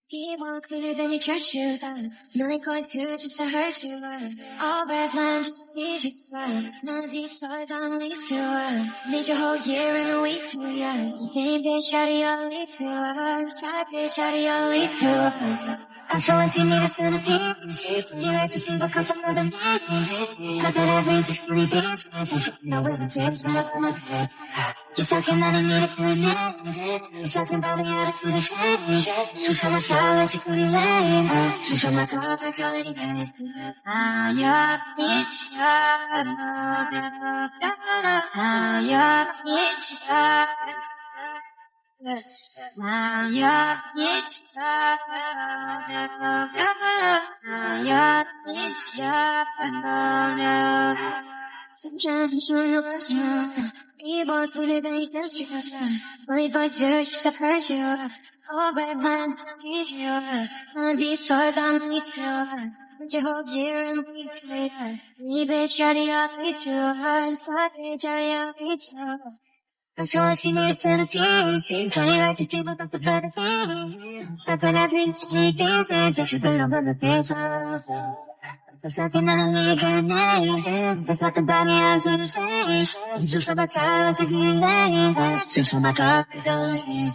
People cleaner than your church shoes. I'm really going to just to hurt you. All bad land, just need you. None of these stories on lease to. Need your whole year in a week to. Main bitch out of your lead to. Side bitch out of your lead to. I'm showing to me the centipede. Your ex is simple, come from another man. Cut that every just really business. I should know where the tips went up in my head. You're talking about I need it for a minute. You're talking about me out of the shade. Switch on my style, let's see lane. Switch on my car, I call it again. I'm your bitch, I'm your bitch, I'm your bitch, I'm your bitch, People clearly they hurt you. Only by judge to hurt you. All by plan to squeeze you. None of these toys on me to. Put your whole year in week to later. Leave bitch out of your feet to. Start bitch out of your feet to. Don't you wanna see me as centipede? Trying right to table up the benefit. How can I drink to three things? I should put it on the face. It's like another weekend. It's like a body out to the stage. You just from my time to be late. Switch from my cup to the late.